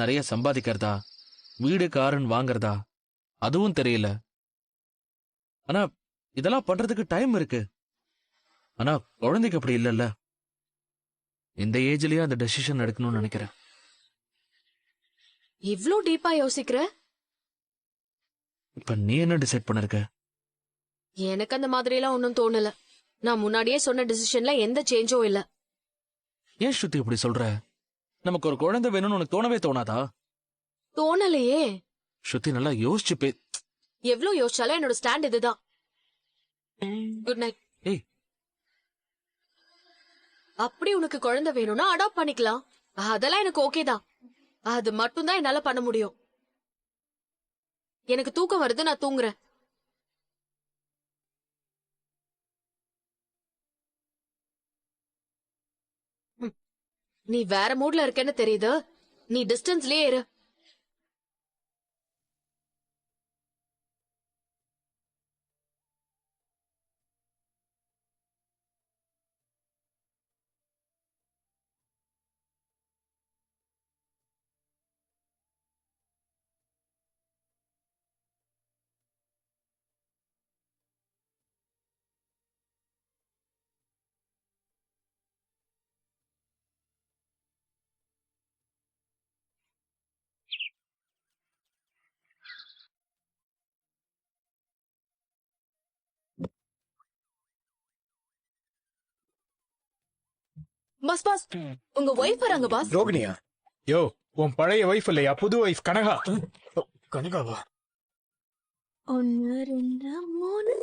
நிறைய சம்பாதிக்கிறதா, வீடு காருன்னு வாங்குறதா, அதுவும் தெரியல. ஆனா இதெல்லாம் பண்றதுக்கு டைம் இருக்கு. ஆனா குழந்தைக்கு அப்படி இல்லல்ல. இந்த ஏஜ்லயே அந்த டெசிஷன் எடுக்கணும்னு நினைக்கிறேன். இவ்ளோ டீப்பா யோசிக்கிற? இப்ப நீ என்ன டிசைட் பண்ணிருக்க? எனக்கு அந்த மாதிரி எல்லாம் ஒன்னும் தோணல. நான் முன்னாடியே சொன்ன டிசிஷன்ல எந்த சேஞ்சும் இல்ல. ஏன் ஸ்ருதி இப்படி சொல்ற? நமக்கு ஒரு குழந்தை வேணும்னு உனக்கு தோணவே தோணாதா? தோணலையே. ஸ்ருதி நல்லா யோசிச்சு எவ்ளோ யோசிச்சாலும் என்னோட ஸ்டாண்ட் இதுதான். Good night. ஏய், அப்படி உனக்கு குழந்தை வேணும்னா அடாப்ட் பண்ணிக்கலாம். அதெல்லாம் எனக்கு ஓகே தான். அது மட்டும் தான் என்னால பண்ண முடியும். எனக்கு தூக்கம் வருது, நான் தூங்குறேன். நீ வேற மூட்ல இருக்கேன்னு தெரியுது. நீ டிஸ்டன்ஸ்லயே இரு. பாஸ் பாஸ், உங்க ஒய்ஃப் வராங்க பாஸ். ரோகிணியா? யோ, உன் பழைய வைஃப் இல்லையா, புது வைஃப் கனகா. கனகாவா? 1 2 3.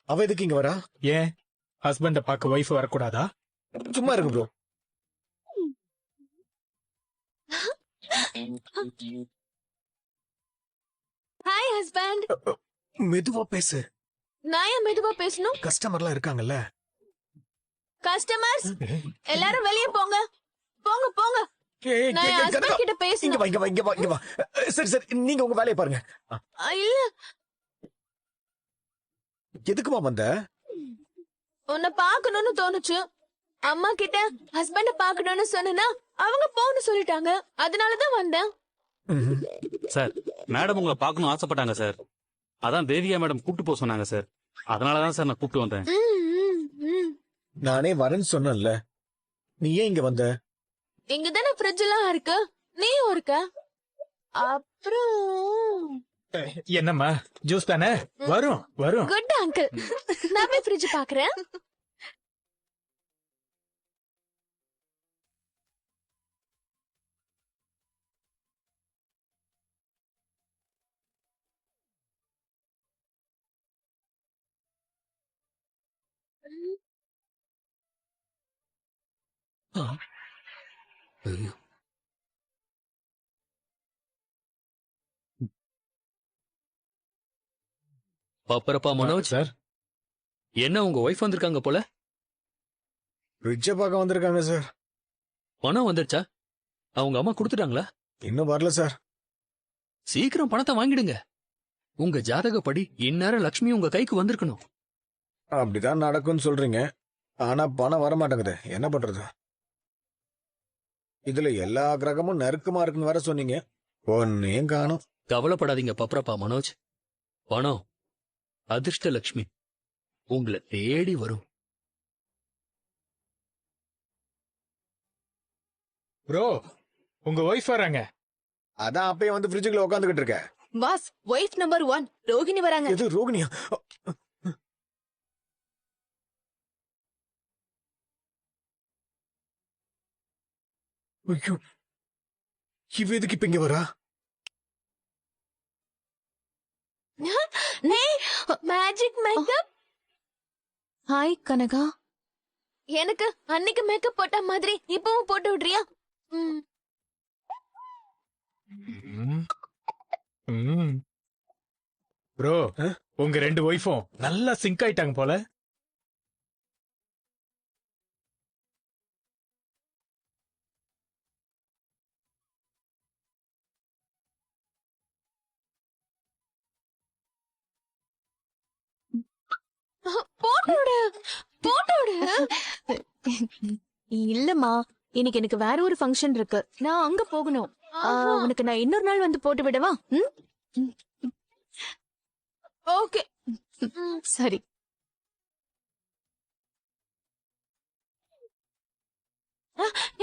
அவ எதுக்கு இங்க வரா? ஏன் ஹஸ்பண்ட பார்க்க வைஃப் வரக்கூடாதா? சும்மா இருக்கு ப்ரோ. Hi husband. மெதுவா பேசு. நான் ஏன் மெதுவா பேசணும்? கஸ்டமர்லாம் இருக்காங்கல்ல. கஸ்டமர்ஸ் எல்லாரும் வெளியே போங்க. போங்க போங்க. நான் என் ஹஸ்பண்ட் கிட்ட இங்க பேசணும். வா, இங்க வா, இங்க வா, இங்க வா. சரி சரி, நீங்க உங்க வேலையை பாருங்க. இல்ல, எதுக்குமா வந்த? உன்னை பாக்கணும்னு தோணுச்சு. அம்மா கிட்ட ஹஸ்பண்ட பாக்கணும்னு சொன்னா அவங்க போன்னு சொல்லிட்டாங்க. அதனாலதான் வந்தேன். சார், மேடம் உங்களை பார்க்கணும் ஆசைப்பட்டாங்க சார். அதான் தேவியா மேடம் கூப்பிட்டு போக சொன்னாங்க சார். அதனாலதான் சார் நான் கூப்பிட்டு வந்தேன். நானே வரேன்னு சொன்னேன்ல, நீ ஏன் இங்க வந்த? இங்கதானே ஃப்ரிட்ஜ் எல்லாம் இருக்கு, நீயும் இருக்க. அப்புறம் என்னம்மா, ஜூஸ் தானே? வரும் வரும். Good uncle. நான் போய் ஃப்ரிட்ஜ் பாக்குறேன். ஐயோ. பாப்பரப்பா மனோஜ் சார், என்ன உங்க ஒய்ஃப் வந்திருக்காங்க போல? ஃப்ரிட்ஜ பார்க்க வந்திருக்காங்க சார். பணம் வந்துருச்சா? அவங்க அம்மா கொடுத்துட்டாங்களா? இன்னும் வரல சார். சீக்கிரம் பணத்தை வாங்கிடுங்க. உங்க ஜாதகப்படி இந்நேரம் லட்சுமி உங்க கைக்கு வந்திருக்கணும். அப்படிதான் நடக்கும்னு சொல்றீங்க, ஆனா பணம் வர மாட்டேங்குது. என்ன பண்றது? இதுல எல்லா கிரகமும் நெருக்கமா இருக்குன்னு வேற சொன்னீங்க, ஒன்னையும் காணும். கவலைப்படாதீங்க பப்ரப்பா மனோஜ். பணம், அதிர்ஷ்ட லட்சுமி உங்களை தேடி வரும். ப்ரோ, உங்க வைஃப் வராங்க. அதான் அப்பயே வந்து ஃப்ரிட்ஜுக்குள்ள உட்காந்துக்கிட்டு இருக்க. பாஸ், ஒய்ஃப் நம்பர் 1 ரோகிணி வராங்க. எது ரோகிணியா? ஐயோ, இவ எதுக்கு இப்ப இங்க வரா? Magic makeup. ஹாய் கனகா. எனக்கு அன்னைக்கு மேக்கப் போட்ட மாதிரி இப்பவும் போட்டு விடுறியா? ப்ரோ, உங்க 2 வைஃபும் நல்லா சிங்க் ஆயிட்டாங்க போல. போட்டு விடு, போட்டு விடு. இல்லம்மா, இன்னைக்கு எனக்கு வேற ஒரு ஃபங்க்ஷன் இருக்கு, நான் அங்க போகணும். உனக்கு நான் இன்னொரு நாள் வந்து போட்டு விடவா? ஓகே. சரி.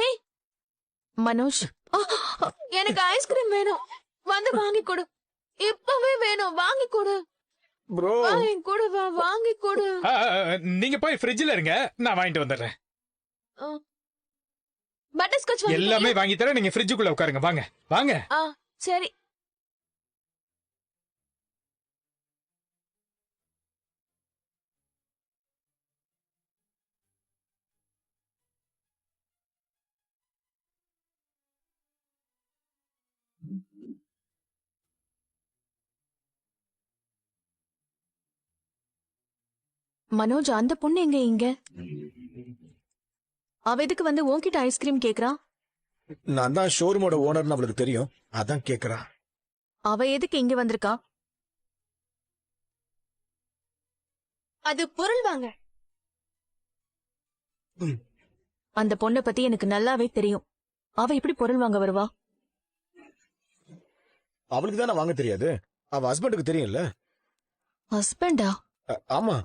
ஏய், மனோஜ், எனக்கு ஐஸ்கிரீம் வேணும், வந்து வாங்கி கொடு. இப்பவே வேணும், வாங்கி கொடு. ப்ரோ வாங்கி கொடு, வாங்கி கொடு. நீங்க போய் ஃப்ரிட்ஜ்ல இருங்க, நான் வாங்கிட்டு வந்துடுறேன். பட்டர்ஸ்காட்ச் எல்லாமே வாங்கி தரேன், நீங்க ஃப்ரிட்ஜுக்குள்ள உட்காருங்க. வாங்க வாங்க. சரி. மனோஜ், அந்த பொண்ணு எங்க இங்க? அவ எதுக்கு வந்து உன்கிட்ட ஐஸ்கிரீம் கேக்குறா? நான் தான் ஷோரூமோட ஓனர்னு அவளுக்கு தெரியும், அதான் கேக்குறா. அவ எதுக்கு இங்க வந்திருக்கா? அது பொருள் வாங்க. அந்த பொண்ணை பத்தி எனக்கு நல்லாவே தெரியும். அவ எப்படி பொருள் வாங்க வருவா? அவளுக்கு தானே வாங்க தெரியாது, அவ ஹஸ்பண்டுக்கு தெரியும்ல. ஹஸ்பண்டா? ஆமா,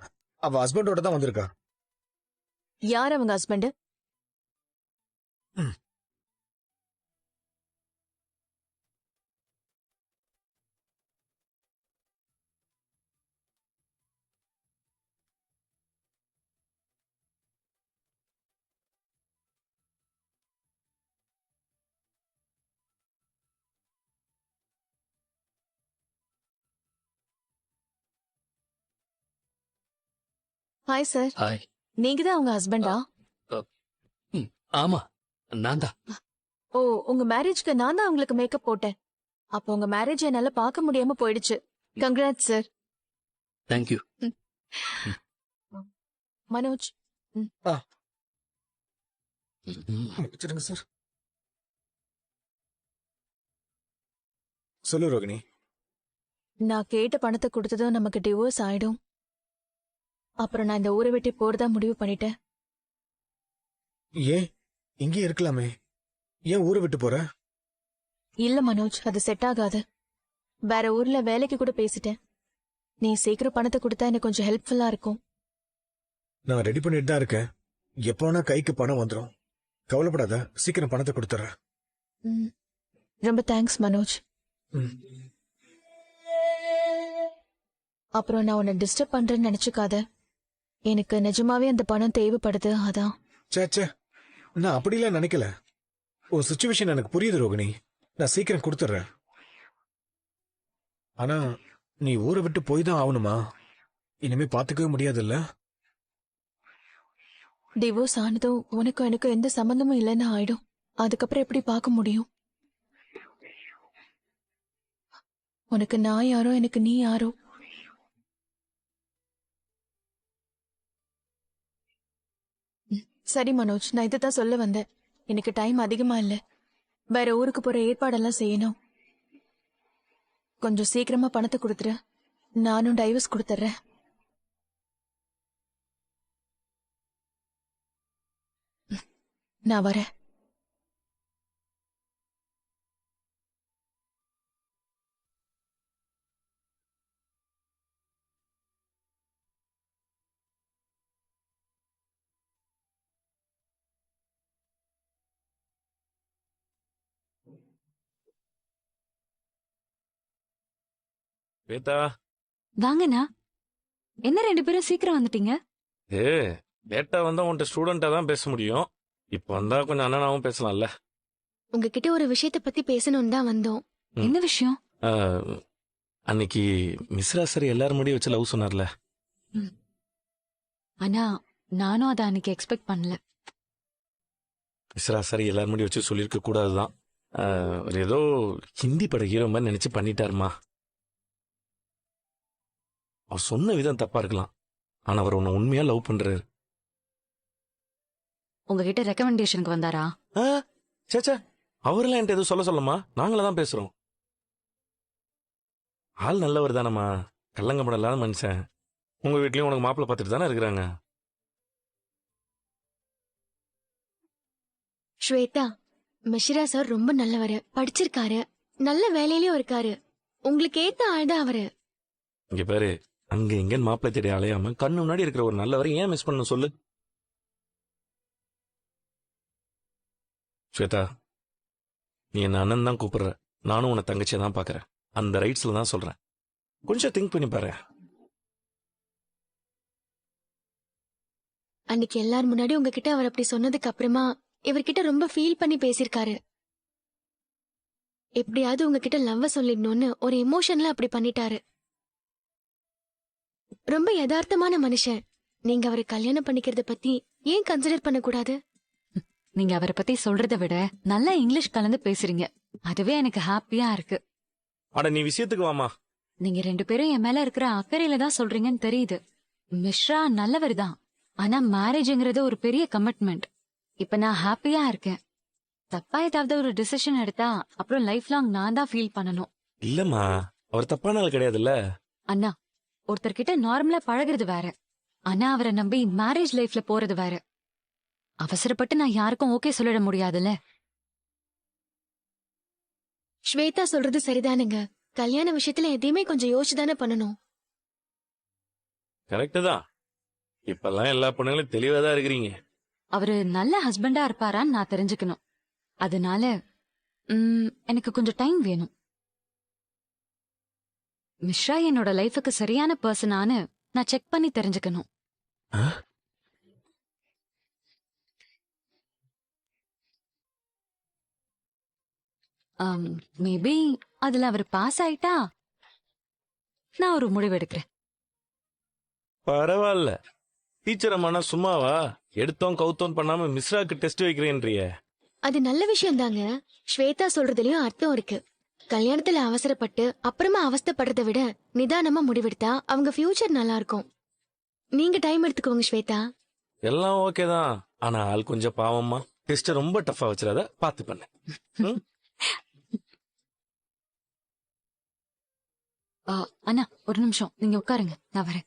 அவ ஹஸ்பண்டோட தான் வந்திருக்கா. யார் அவங்க ஹஸ்பண்ட்? Hi sir. ஹாய். நீங்க தான் அவங்க ஹஸ்பண்டா? ஆமா, நான் தான். ஓ, உங்க மேரேஜ்க்கு நான் தான் உங்களுக்கு மேக்கப் போட்டேன். அப்போ உங்க மேரேஜ் என்னால பார்க்க முடியாம போயிடுச்சு. Congrats sir. தேங்க்யூ. மனோஜ், வச்சிருங்க சார். சொல்லு ரோகிணி. நான் கேட்ட பணத்தை கொடுத்ததும் நமக்கு டிவோர்ஸ் ஆயிடும். அப்புறம் நான் இந்த ஊரை விட்டு போறதா முடிவு பண்ணிட்டேன். ஏன் இங்கே இருக்கலாமே, ஏன் ஊரை விட்டு போற? இல்ல மனோஜ், அது செட் ஆகாது. வேற ஊர்ல வேலைக்கு கூட பேசிட்டேன். நீ சீக்கிரம் பணத்தை கொடுத்தா எனக்கு கொஞ்சம் ஹெல்ப்ஃபுல்லா இருக்கும். நான் ரெடி பண்ணிட்டு தான் இருக்கேன், எப்போ வேணா கைக்கு பணம் வந்துடும். கவலைப்படாத, சீக்கிரம் பணத்தை கொடுத்துறேன். ம். ரொம்ப தேங்க்ஸ் மனோஜ். அப்புறம் நான் உன்னை டிஸ்டர்ப் பண்றேன்னு நினைச்சுக்காத. எனக்கு நிஜமாவே அந்த பணம் தேவைப்படுது, அதான். சே, நான் அப்படிலாம் நினைக்கல. உன் சுச்சுவேஷன் எனக்கு புரியுது ரோகிணி, நான் சீக்கிரம் கொடுத்துட்றேன். ஆனா நீ ஊரை விட்டு போய் தான் ஆகணுமா? இனிமே பாத்துக்கவே முடியாதுல்ல? டிவோர்ஸ் ஆனதும் உனக்கும் எனக்கும் எந்த சம்பந்தமும் இல்லைன்னு ஆயிடும். அதுக்கப்புறம் எப்படி பார்க்க முடியும்? உனக்கு நான் யாரோ, எனக்கு நீ யாரோ. சரி மனோஜ், நான் இதுதான் சொல்ல வந்தேன். எனக்கு டைம் அதிகமா இல்ல, வேற ஊருக்கு போற ஏற்பாடெல்லாம் செய்யணும். கொஞ்சம் சீக்கிரமா பணத்தை கொடுத்துரு, நானும் டைவர்ஸ் கொடுத்துட்றேன். நான் வரேன். வேதா, வாங்கண்ணா. என்ன ரெண்டு பேரும் சீக்கிரம் வந்துட்டீங்க? லேட்டா வந்தா உன்கிட்ட ஸ்டூடெண்டா தான் பேச முடியும். இப்ப வந்தா கொஞ்சம் அண்ணனாவும் பேசலாம்ல. உங்ககிட்ட ஒரு விஷயத்த பத்தி பேசணும்னு தான் வந்தோம். என்ன விஷயம்? அன்னைக்கு மிஸ்ரா சார் எல்லாரும் முடிய வச்சு லவ் சொன்னார்ல. ஆனா நானும் அதை அன்னைக்கு எக்ஸ்பெக்ட் பண்ணல. மிஸ்ரா சார் எல்லாரும் முடிய வச்சு சொல்லியிருக்க கூடாதுதான். அவர் ஏதோ ஹிந்தி பட ஹீரோ மாதிரி நினைச்சு பண்ணிட்டாருமா. அவர் சொன்ன விதம் தப்பா இருக்கலாம், ஆனா அவர் உன்னை உண்மையா லவ் பண்றாரு. உங்ககிட்ட ரெக்கமெண்டேஷனுக்கு வந்தாரா? சேச்சா, அவரெல்லாம் என்கிட்ட எதுவும் சொல்லமா, நாங்கள தான் பேசுறோம். ஆள் நல்லவர் தானம்மா, கள்ளங்கப்படம் இல்லாத மனுஷன். உங்க வீட்லயும் உனக்கு மாப்பிள்ளை பார்த்துட்டு தானே இருக்கிறாங்க. ஸ்வேதா, மிஸ்ரா சார் ரொம்ப நல்லவரு, படிச்சிருக்காரு, நல்ல வேலையிலயும் இருக்காரு. உங்களுக்கு ஏத்த ஆள் தான் அவரு. இங்க பாரு, அங்க இங்கன்னு மாப்பிள்ளை தேடி அலையாம கண்ணு முன்னாடி இருக்கிற ஒரு நல்லவரை ஏன் மிஸ் பண்ண சொல்லு. ஸ்வேதா, நீ என்ன அண்ணன் தான் கூப்பிடுற, நானும் உன்னை தங்கச்சியை தான் பாக்குறேன். அந்த ரைட்ஸ்ல தான் சொல்றேன். கொஞ்சம் திங்க் பண்ணி பாரு. அன்னைக்கு எல்லார் முன்னாடி உங்ககிட்ட அவர் அப்படி சொன்னதுக்கு அப்புறமா இவர்கிட்ட ரொம்ப ஃபீல் பண்ணி பேசியிருக்காரு. எப்படியாவது உங்ககிட்ட லவ்வ சொல்லிடணும்னு ஒரு எமோஷன்ல அப்படி பண்ணிட்டாரு. ரொம்ப யதார்த்தமான மனுஷன். நீங்க அவரை கல்யாணம் பண்ணிக்கிறத பத்தி ஏன் கன்சிடர் பண்ண கூடாது? நீங்க அவரை பத்தி சொல்றதை விட நல்லா இங்கிலீஷ் கலந்து பேசுறீங்க. அதுவே எனக்கு ஹாப்பியா இருக்கு. அட நீ விஷயத்துக்கு வாமா. நீங்க 2 பேரும் என் மேல இருக்கிற அக்கறையில தான் சொல்றீங்கன்னு தெரியுது. மிஸ்ரா நல்லவர் தான். ஆனா மேரேஜ்ங்கிறது ஒரு பெரிய கமிட்மெண்ட். இப்ப நான் ஹாப்பியா இருக்கேன். தப்பா ஏதாவது ஒரு டிசிஷன் எடுத்தா அப்புறம் லைஃப் லாங் நான் தான் ஃபீல் பண்ணணும். இல்லம்மா, அவர் தப்பான ஆள் கிடையாதுல்ல. அண்ணா, ஒருத்தர்கிட்ட நார்மலா பழகுறது வேற, ஆனா அவரை நம்பி மேரேஜ் லைஃப்ல போறது வேற. அவசரப்பட்டு நான் யாருக்கும் ஓகே சொல்லிட முடியாதுல்ல. ஸ்வேதா சொல்றது சரிதானுங்க. கல்யாண விஷயத்துல எதையுமே கொஞ்சம் யோசிச்சுதானே பண்ணணும். கரெக்டு தான். இப்பெல்லாம் எல்லா பொண்ணுங்களும் தெளிவா தான் இருக்கிறீங்க. அவரு நல்ல ஹஸ்பண்டா இருப்பாரான்னு நான் தெரிஞ்சுக்கணும். அதனால எனக்கு கொஞ்சம் டைம் வேணும். மிஸ்ரா என்னோட லைஃபுக்கு சரியான பர்சனான்னு நான் செக் பண்ணி தெரிஞ்சுக்கணும். மேபி அதுல அவர் பாஸ் ஆயிட்டா நான் ஒரு முடிவு எடுக்கிறேன். பரவாயில்ல. டீச்சர் அம்மானா சும்மாவா எடுத்தோம் கவுத்தோம் பண்ணாம மிஸ்ராக்கு டெஸ்ட் வைக்கிறேன்றிய. அது நல்ல விஷயம் தாங்க. ஸ்வேதா சொல்றதுலயும் அர்த்தம் இருக்கு. கல்யாணத்துல அவசரப்பட்டு அப்புறமா அவஸ்தைப்படுறதை விட நிதானமா முடிவெடுத்தா அவங்க ஃபியூச்சர் நல்லா இருக்கும். நீங்க டைம் எடுத்துக்கோங்க ஸ்வேதா. எல்லாம் ஓகே தான். ஆனா ஆள் கொஞ்சம் பாவம்மா. டெஸ்ட் ரொம்ப டஃபா வச்சிடாத, பாத்து பண்ணு. அண்ணா, ஒரு நிமிஷம் நீங்க உட்காருங்க, நான் வரேன்.